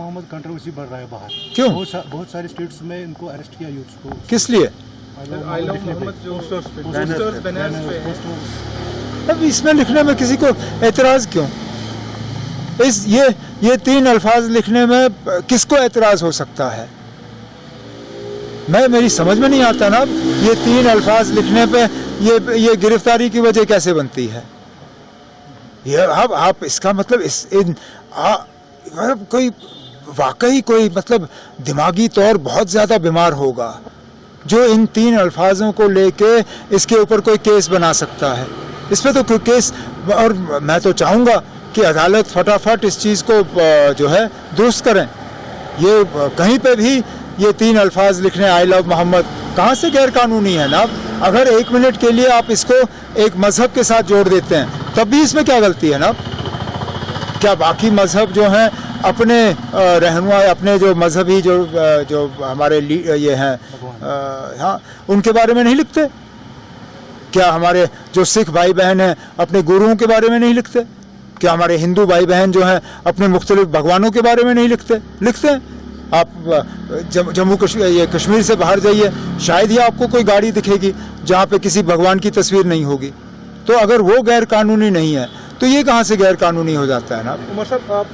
Mohammad controversy बढ़ रहा है बाहर। क्यों? बहुत सारे स्टेट्स में इनको अरेस्ट किया यूथ को। किस लिए? आई लव मोहम्मद जो पोस्टर्स बैनर्स पे। अब इसमें लिखने में किसी को एतराज़ क्यों? ये 3 अल्फाज लिखने में किसको एतराज़ हो सकता है? मेरी समझ में नहीं आता ना। ये 3 अल्फाज लिखने पे ये गिरफ्तारी की वजह कैसे बनती है? ये आप इसका मतलब कोई वाकई कोई मतलब दिमागी तौर बहुत ज़्यादा बीमार होगा जो इन 3 अल्फाजों को लेके इसके ऊपर कोई केस बना सकता है। इस पर तो कोई केस, और मैं तो चाहूँगा कि अदालत फटाफट इस चीज़ को जो है दुरुस्त करें। ये कहीं पे भी ये 3 अल्फाज लिखने आई लव मोहम्मद कहाँ से गैर कानूनी है ना? अगर 1 मिनट के लिए आप इसको एक मज़हब के साथ जोड़ देते हैं तब भी इसमें क्या गलती है ना? क्या बाकी मज़हब जो हैं अपने रहनुमा, अपने जो मजहबी जो हमारे ये हैं हाँ, उनके बारे में नहीं लिखते? क्या हमारे जो सिख भाई बहन हैं अपने गुरुओं के बारे में नहीं लिखते? क्या हमारे हिंदू भाई बहन जो हैं अपने मुख्तलिफ भगवानों के बारे में नहीं लिखते? लिखते हैं। आप जम्मू कश्मीर से बाहर जाइए, शायद ही आपको कोई गाड़ी दिखेगी जहाँ पे किसी भगवान की तस्वीर नहीं होगी। तो अगर वो गैर कानूनी नहीं है तो ये कहाँ से गैर कानूनी हो जाता है ना? उमर साहब, आप